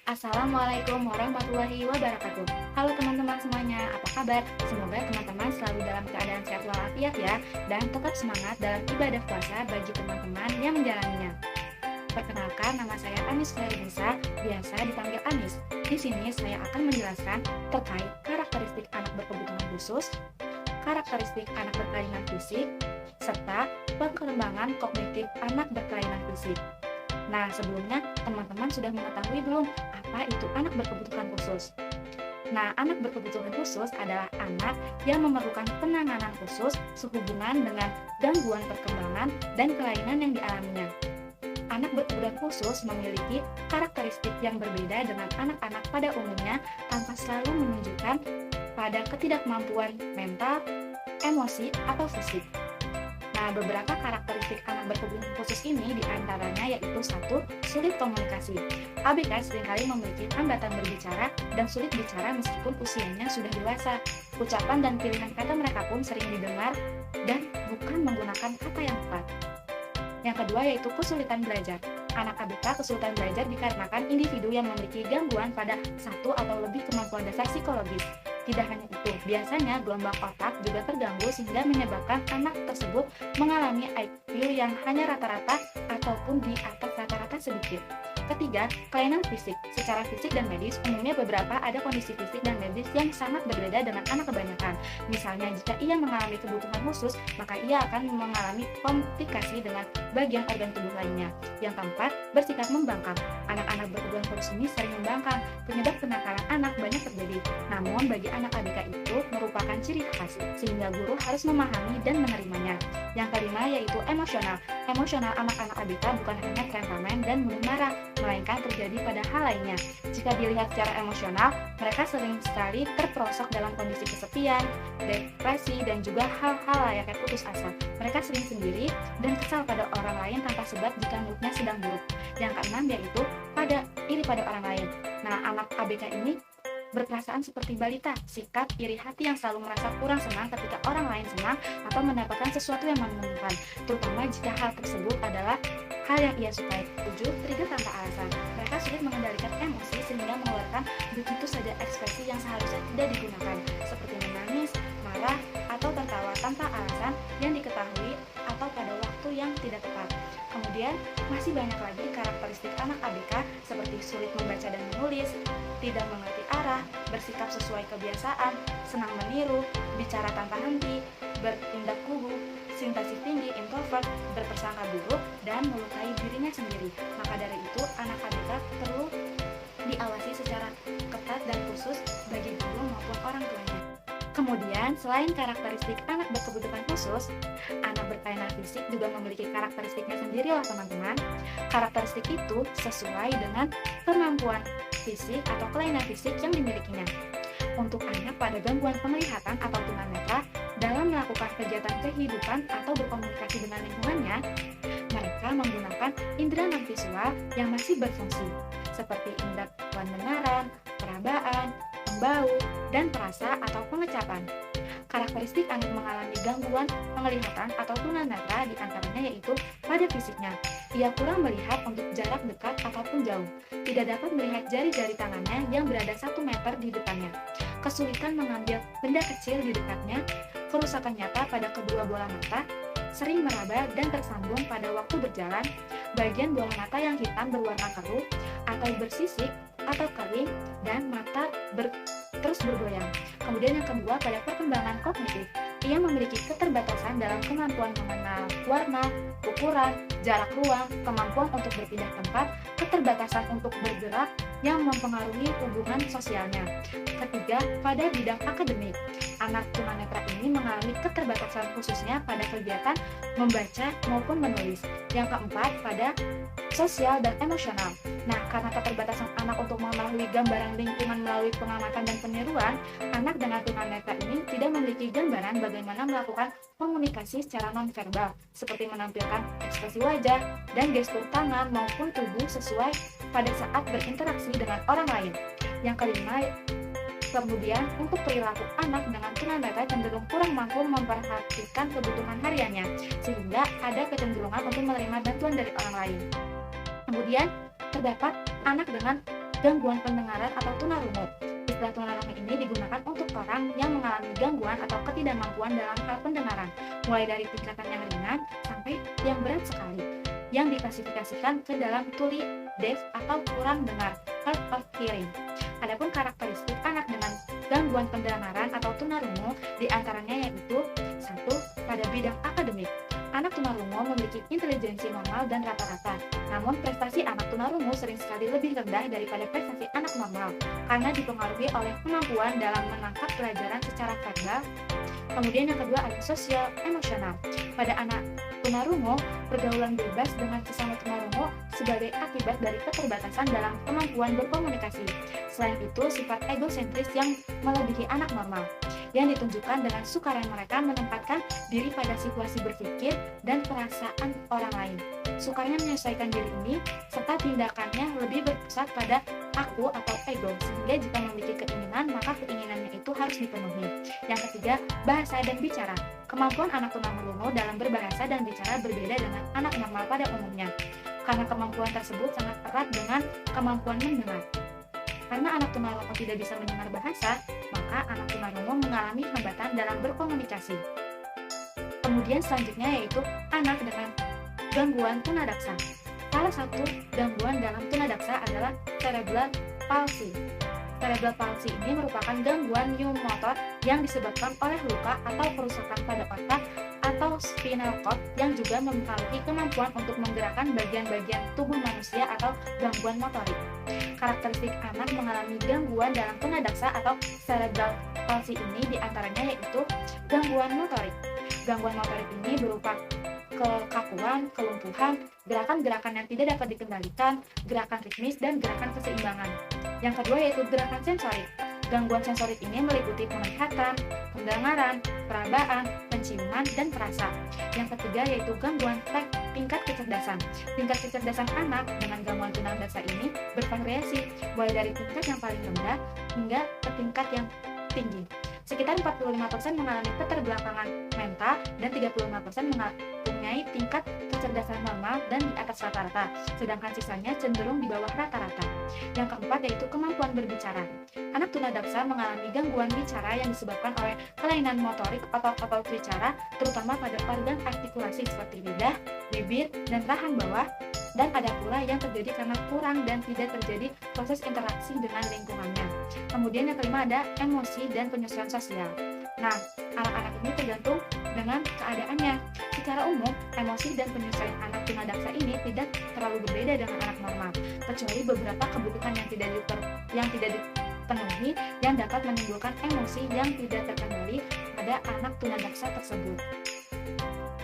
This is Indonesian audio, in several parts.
Assalamualaikum warahmatullahi wabarakatuh. Halo teman-teman semuanya, apa kabar? Semoga teman-teman selalu dalam keadaan sehat walafiat ya, dan tetap semangat dalam ibadah puasa bagi teman-teman yang menjalaninya. Perkenalkan, nama saya Anis Khairunnisa, biasa dipanggil Anis. Di sini saya akan menjelaskan terkait karakteristik anak berkebutuhan khusus, karakteristik anak berkelainan fisik, serta perkembangan kognitif anak berkelainan fisik. Nah, sebelumnya teman-teman sudah mengetahui belum apa itu anak berkebutuhan khusus? Nah, anak berkebutuhan khusus adalah anak yang memerlukan penanganan khusus sehubungan dengan gangguan perkembangan dan kelainan yang dialaminya. Anak berkebutuhan khusus memiliki karakteristik yang berbeda dengan anak-anak pada umumnya tanpa selalu menunjukkan pada ketidakmampuan mental, emosi, atau fisik. Nah, beberapa karakteristik anak berkebutuhan khusus ini diantaranya yaitu satu, sulit komunikasi. ABK seringkali memiliki hambatan berbicara dan sulit bicara meskipun usianya sudah dewasa. Ucapan dan pilihan kata mereka pun sering didengar dan bukan menggunakan kata yang tepat. Yang kedua yaitu kesulitan belajar. Anak ABK kesulitan belajar dikarenakan individu yang memiliki gangguan pada satu atau lebih kemampuan dasar psikologis. Tidak hanya itu, biasanya gelombang otak juga terganggu sehingga menyebabkan anak tersebut mengalami IQ yang hanya rata-rata ataupun di atas rata-rata sedikit. Ketiga, kelainan fisik. Secara fisik dan medis, umumnya beberapa ada kondisi fisik dan medis yang sangat berbeda dengan anak kebanyakan. Misalnya, jika ia mengalami kebutuhan khusus, maka ia akan mengalami komplikasi dengan bagian organ tubuh lainnya. Yang keempat, bersikap membangkang. Anak-anak berkebutuhan khusus ini sering membangkang. Penyebab kenakalan anak banyak terjadi. Namun, bagi anak ABK itu merupakan ciri khas, sehingga guru harus memahami dan menerimanya. Yang kelima yaitu emosional. Emosional anak-anak ABK bukan hanya temperamen dan mudah marah, melainkan terjadi pada hal lainnya. Jika dilihat secara emosional, mereka sering sekali terperosok dalam kondisi kesepian, depresi, dan juga hal-hal layaknya putus asa. Mereka sering sendiri dan kesal pada orang lain tanpa sebab jika moodnya sedang buruk. Yang keenam yaitu iri pada orang lain. Nah, anak ABK ini berperasaan seperti balita, sikap iri hati yang selalu merasa kurang senang ketika orang lain senang atau mendapatkan sesuatu yang menyenangkan, terutama jika hal tersebut adalah hal yang ia sukai. 7. Trigger tanpa alasan. Mereka sulit mengendalikan emosi sehingga mengeluarkan begitu saja ekspresi yang seharusnya tidak digunakan, seperti menangis, marah, atau tertawa tanpa alasan yang diketahui atau pada waktu yang tidak tepat. Kemudian, masih banyak lagi karakteristik anak ABK seperti sulit membaca dan menulis, tidak mengerti arah, bersikap sesuai kebiasaan, senang meniru, bicara tanpa henti, bertindak kubu, sintaksi tinggi, introvert, berprasangka buruk, dan melukai dirinya sendiri. Maka dari itu, anak ABK perlu diawasi secara ketat dan khusus bagi guru maupun orang tuanya. Kemudian, selain karakteristik anak berkebutuhan khusus, anak berkelainan fisik juga memiliki karakteristiknya sendiri loh teman-teman. Karakteristik itu sesuai dengan kemampuan fisik atau kelainan fisik yang dimilikinya. Untuk anak pada gangguan penglihatan atau tunanetra, dalam melakukan kegiatan kehidupan atau berkomunikasi dengan lingkungannya, mereka menggunakan indera non-visual yang masih berfungsi, seperti indera pendengaran, perabaan, bau, dan perasa atau pengecapan. Karakteristik anak mengalami gangguan penglihatan atau tunanetra diantaranya yaitu pada fisiknya. Ia kurang melihat untuk jarak dekat ataupun jauh. Tidak dapat melihat jari-jari tangannya yang berada 1 meter di depannya. Kesulitan mengambil benda kecil di dekatnya. Kerusakan nyata pada kedua bola mata. Sering meraba dan tersambung pada waktu berjalan. Bagian bola mata yang hitam berwarna keruh atau bersisik atau kering, dan mata terus bergoyang. Kemudian yang kedua pada perkembangan kognitif, ia memiliki keterbatasan dalam kemampuan mengenal warna, ukuran, jarak ruang, kemampuan untuk berpindah tempat, keterbatasan untuk bergerak yang mempengaruhi hubungan sosialnya. Ketiga, pada bidang akademik, anak tunanetra ini mengalami keterbatasan khususnya pada kegiatan membaca maupun menulis. Yang keempat, pada sosial dan emosional. Nah, karena keterbatasan anak untuk mengetahui gambaran lingkungan melalui pengamatan dan peniruan, anak dengan tunanetra ini tidak memiliki gambaran bagaimana melakukan komunikasi secara nonverbal, seperti menampilkan ekspresi wajah dan gestur tangan maupun tubuh sesuai pada saat berinteraksi dengan orang lain. Yang kelima, kemudian untuk perilaku anak dengan tunanetra cenderung kurang mampu memperhatikan kebutuhan hariannya, sehingga ada kecenderungan untuk menerima bantuan dari orang lain. Kemudian terdapat anak dengan gangguan pendengaran atau tunarungu. Istilah tunarungu ini digunakan untuk orang yang mengalami gangguan atau ketidakmampuan dalam hal pendengaran, mulai dari tingkatan yang ringan sampai yang berat sekali, yang diklasifikasikan ke dalam tuli deaf atau kurang dengar, hard of hearing. Adapun karakteristik anak dengan gangguan pendengaran atau tunarungu diantaranya yaitu: 1. Pada bidang akademik, anak tunarungu memiliki intelijensi normal dan rata-rata. Namun prestasi anak tunarungu sering sekali lebih rendah daripada prestasi anak normal karena dipengaruhi oleh kemampuan dalam menangkap pelajaran secara verbal. Kemudian yang kedua ada sosial emosional. Pada anak tunarungu, pergaulan bebas dengan sesama tunarungu sebagai akibat dari keterbatasan dalam kemampuan berkomunikasi. Selain itu, sifat egosentris yang melebihi anak normal, yang ditunjukkan dengan sukarela mereka menempatkan diri pada situasi berpikir dan perasaan orang lain. Sukarnya menyesuaikan diri ini, serta tindakannya lebih berpusat pada aku atau ego, sehingga jika memiliki keinginan, maka keinginannya itu harus dipenuhi. Yang ketiga, bahasa dan bicara. Kemampuan anak tunarungu dalam berbahasa dan bicara berbeda dengan anak normal pada umumnya, karena kemampuan tersebut sangat erat dengan kemampuan mendengar. Karena anak tunarungu tidak bisa mendengar bahasa, maka anak tunarungu mengalami hambatan dalam berkomunikasi. Kemudian selanjutnya yaitu anak dengan gangguan tunadaksa. Salah satu gangguan dalam tunadaksa adalah cerebral palsy. Cerebral palsy ini merupakan gangguan neuromotor yang disebabkan oleh luka atau kerusakan pada otak atau spinal cord yang juga mempengaruhi kemampuan untuk menggerakkan bagian-bagian tubuh manusia atau gangguan motorik. Karakteristik anak mengalami gangguan dalam tunadaksa atau cerebral palsy ini diantaranya yaitu gangguan motorik. Gangguan motorik ini berupa kekakuan, kelumpuhan, gerakan-gerakan yang tidak dapat dikendalikan, gerakan ritmis, dan gerakan keseimbangan. Yang kedua yaitu gerakan sensorik. Gangguan sensorik ini meliputi penglihatan, pendengaran, perabaan, penciuman, dan perasa. Yang ketiga yaitu gangguan tingkat kecerdasan. Tingkat kecerdasan anak dengan gangguan tunadaksa ini bervariasi, mulai dari tingkat yang paling rendah hingga ke tingkat yang tinggi. Sekitar 45% mengalami keterbelakangan mental dan 35% mempunyai tingkat kecerdasan normal dan di atas rata-rata, sedangkan sisanya cenderung di bawah rata-rata. Yang keempat yaitu kemampuan berbicara. Anak tunadaksa mengalami gangguan bicara yang disebabkan oleh kelainan motorik otot-otot bicara, terutama pada organ artikulasi seperti lidah, bibir, dan rahang bawah, dan ada pula yang terjadi karena kurang dan tidak terjadi proses interaksi dengan lingkungannya. Kemudian yang kelima ada emosi dan penyesuaian sosial. Nah, anak-anak ini tergantung dengan keadaannya. Secara umum, emosi dan penyesuaian anak tunadaksa ini tidak terlalu berbeda dengan anak normal, kecuali beberapa kebutuhan yang tidak dipenuhi yang dapat menimbulkan emosi yang tidak terkendali pada anak tunadaksa tersebut.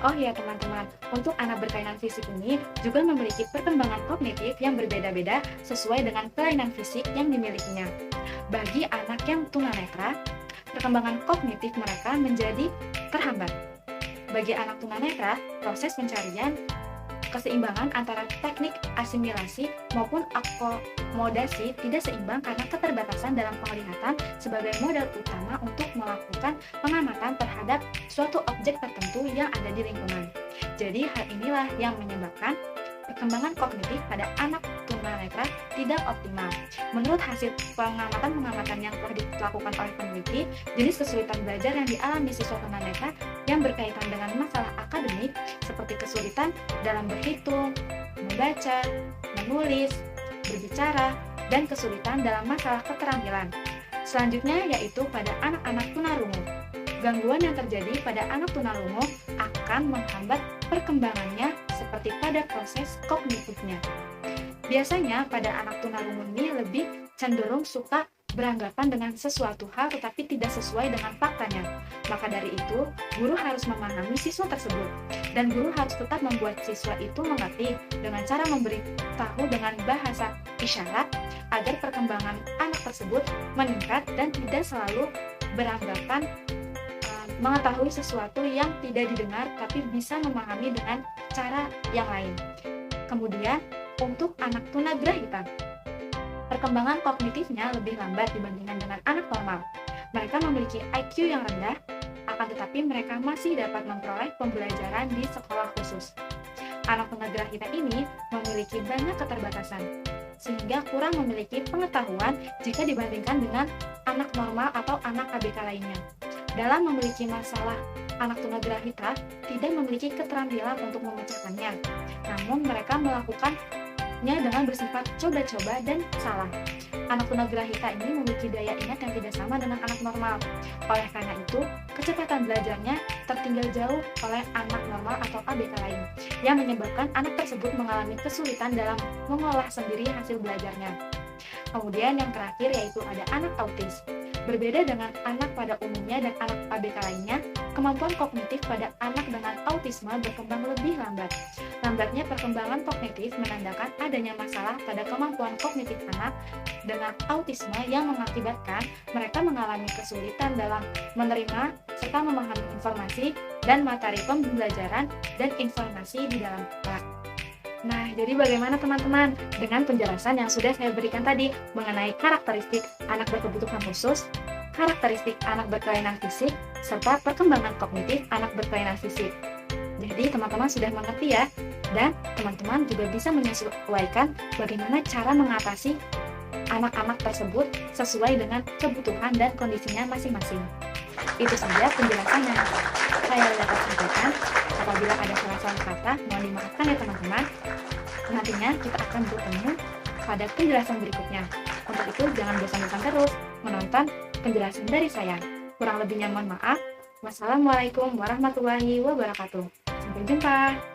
Oh ya teman-teman, untuk anak berkelainan fisik ini juga memiliki perkembangan kognitif yang berbeda-beda sesuai dengan kelainan fisik yang dimilikinya. Bagi anak yang tunanetra, perkembangan kognitif mereka menjadi terhambat. Bagi anak tunanetra, proses pencarian keseimbangan antara teknik asimilasi maupun akomodasi tidak seimbang karena keterbatasan dalam penglihatan sebagai modal utama untuk melakukan pengamatan terhadap suatu objek tertentu yang ada di lingkungan. Jadi hal inilah yang menyebabkan perkembangan kognitif pada anak tunanetra tidak optimal. Menurut hasil pengamatan yang telah dilakukan oleh peneliti, jenis kesulitan belajar yang dialami siswa tunanetra yang berkaitan dengan masalah akademik seperti kesulitan dalam berhitung, membaca, menulis, berbicara, dan kesulitan dalam masalah keterampilan. Selanjutnya yaitu pada anak-anak tunarungu. Gangguan yang terjadi pada anak tunarungu akan menghambat perkembangannya seperti pada proses kognitifnya. Biasanya pada anak tunarungu ini lebih cenderung suka beranggapan dengan sesuatu hal tetapi tidak sesuai dengan faktanya. Maka dari itu, guru harus memahami siswa tersebut, dan guru harus tetap membuat siswa itu mengerti dengan cara memberitahu dengan bahasa isyarat agar perkembangan anak tersebut meningkat dan tidak selalu beranggapan mengetahui sesuatu yang tidak didengar tapi bisa memahami dengan cara yang lain. Kemudian, untuk anak tunagrahita, perkembangan kognitifnya lebih lambat dibandingkan dengan anak normal. Mereka memiliki IQ yang rendah, akan tetapi mereka masih dapat memperoleh pembelajaran di sekolah khusus. Anak tunagrahita ini memiliki banyak keterbatasan. sehingga kurang memiliki pengetahuan jika dibandingkan dengan anak normal atau anak ABK lainnya. Dalam memiliki masalah, anak tunagrahita tidak memiliki keterampilan untuk memecahkannya, namun mereka melakukannya dengan bersifat coba-coba dan salah. Anak tunagrahita ini memiliki daya ingat yang tidak sama dengan anak normal. Oleh karena itu, kecepatan belajarnya tertinggal jauh oleh anak normal atau ABK lain, yang menyebabkan anak tersebut mengalami kesulitan dalam mengolah sendiri hasil belajarnya. Kemudian yang terakhir yaitu ada anak autis. Berbeda dengan anak pada umumnya dan anak ABK lainnya, kemampuan kognitif pada anak dengan autisme berkembang lebih lambat. Lambatnya perkembangan kognitif menandakan adanya masalah pada kemampuan kognitif anak dengan autisme yang mengakibatkan mereka mengalami kesulitan dalam menerima serta memahami informasi dan materi pembelajaran dan informasi di dalam kelas. Nah, jadi bagaimana teman-teman dengan penjelasan yang sudah saya berikan tadi mengenai karakteristik anak berkebutuhan khusus, karakteristik anak berkelainan fisik, serta perkembangan kognitif anak berkelainan fisik. Jadi teman-teman sudah mengerti ya, dan teman-teman juga bisa menyesuaikan bagaimana cara mengatasi anak-anak tersebut sesuai dengan kebutuhan dan kondisinya masing-masing. Itu saja penjelasan yang saya dapat sampaikan. Apabila ada salah-salah kata, mohon dimaafkan ya teman-teman. Nantinya kita akan bertemu pada penjelasan berikutnya. Untuk itu, jangan bosan-bosan terus menonton penjelasan dari saya. Kurang lebihnya mohon maaf. Wassalamualaikum warahmatullahi wabarakatuh. Sampai jumpa.